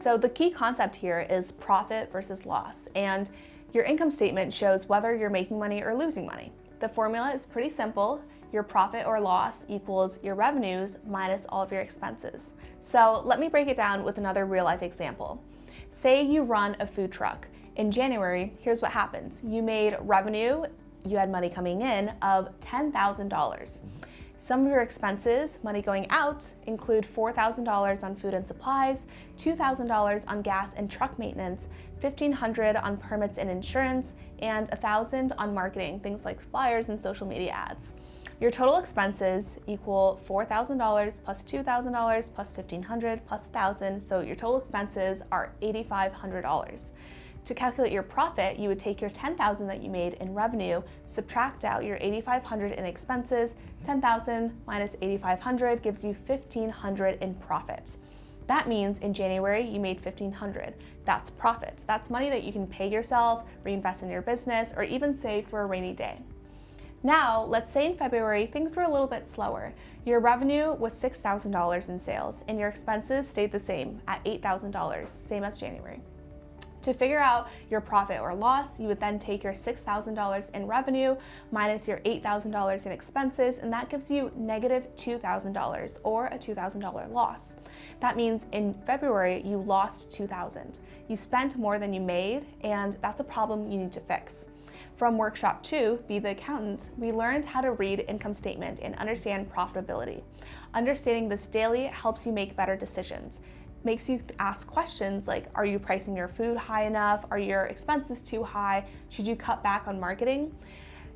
So the key concept here is profit versus loss, and your income statement shows whether you're making money or losing money. The formula is pretty simple. Your profit or loss equals your revenues minus all of your expenses. So let me break it down with another real life example. Say you run a food truck. In January, here's what happens. You made revenue, you had money coming in of $10,000. Some of your expenses, money going out, include $4,000 on food and supplies, $2,000 on gas and truck maintenance, $1,500 on permits and insurance, and $1,000 on marketing, things like flyers and social media ads. Your total expenses equal $4,000 plus $2,000 plus $1,500 plus $1,000, so your total expenses are $8,500. To calculate your profit, you would take your $10,000 that you made in revenue, subtract out your $8,500 in expenses. $10,000 minus $8,500 gives you $1,500 in profit. That means in January you made $1,500. That's profit. That's money that you can pay yourself, reinvest in your business, or even save for a rainy day. Now, let's say in February things were a little bit slower. Your revenue was $6,000 in sales, and your expenses stayed the same at $8,000, same as January. To figure out your profit or loss, you would then take your $6,000 in revenue minus your $8,000 in expenses, and that gives you negative $2,000 or a $2,000 loss. That means in February, you lost $2,000. You spent more than you made, and that's a problem you need to fix. From workshop 2, Be the Accountant, we learned how to read income statement and understand profitability. Understanding this daily helps you make better decisions. Makes you ask questions like, are you pricing your food high enough? Are your expenses too high? Should you cut back on marketing?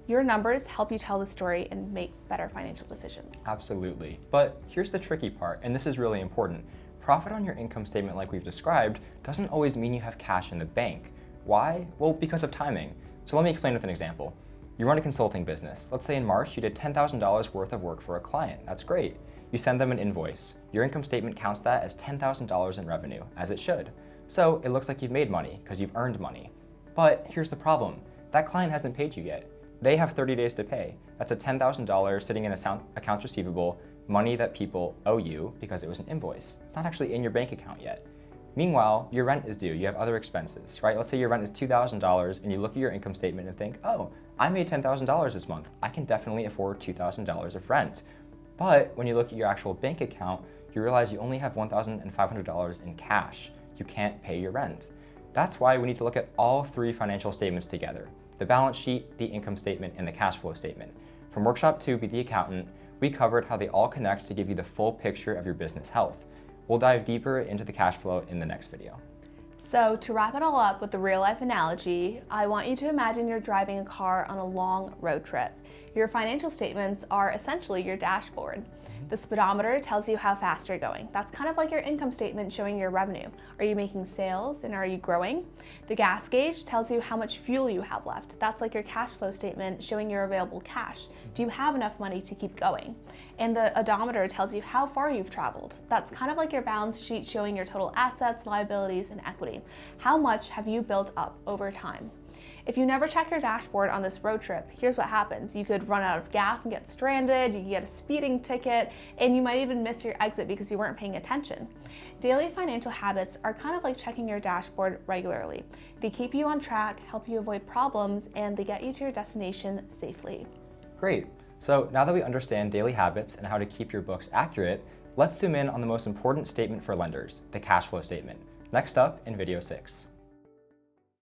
Your numbers help you tell the story and make better financial decisions. Absolutely. But here's the tricky part, and this is really important. Profit on your income statement, like we've described, doesn't always mean you have cash in the bank. Why? Well, because of timing. So let me explain with an example. You run a consulting business. Let's say in March you did $10,000 worth of work for a client. That's great. You send them an invoice. Your income statement counts that as $10,000 in revenue, as it should. So it looks like you've made money because you've earned money. But here's the problem. That client hasn't paid you yet. They have 30 days to pay. That's a $10,000 sitting in accounts receivable, money that people owe you because it was an invoice. It's not actually in your bank account yet. Meanwhile, your rent is due. You have other expenses, right? Let's say your rent is $2,000 and you look at your income statement and think, oh, I made $10,000 this month. I can definitely afford $2,000 of rent. But when you look at your actual bank account, you realize you only have $1,500 in cash. You can't pay your rent. That's why we need to look at all three financial statements together: the balance sheet, the income statement, and the cash flow statement. From workshop 2, Be the Accountant, we covered how they all connect to give you the full picture of your business health. We'll dive deeper into the cash flow in the next video. So to wrap it all up with the real life analogy, I want you to imagine you're driving a car on a long road trip. Your financial statements are essentially your dashboard. The speedometer tells you how fast you're going. That's kind of like your income statement showing your revenue. Are you making sales and are you growing? The gas gauge tells you how much fuel you have left. That's like your cash flow statement showing your available cash. Do you have enough money to keep going? And the odometer tells you how far you've traveled. That's kind of like your balance sheet showing your total assets, liabilities, and equity. How much have you built up over time? If you never check your dashboard on this road trip, here's what happens. You could run out of gas and get stranded, you could get a speeding ticket, and you might even miss your exit because you weren't paying attention. Daily financial habits are kind of like checking your dashboard regularly. They keep you on track, help you avoid problems, and they get you to your destination safely. Great. So now that we understand daily habits and how to keep your books accurate, let's zoom in on the most important statement for lenders, the cash flow statement. Next up in video 6.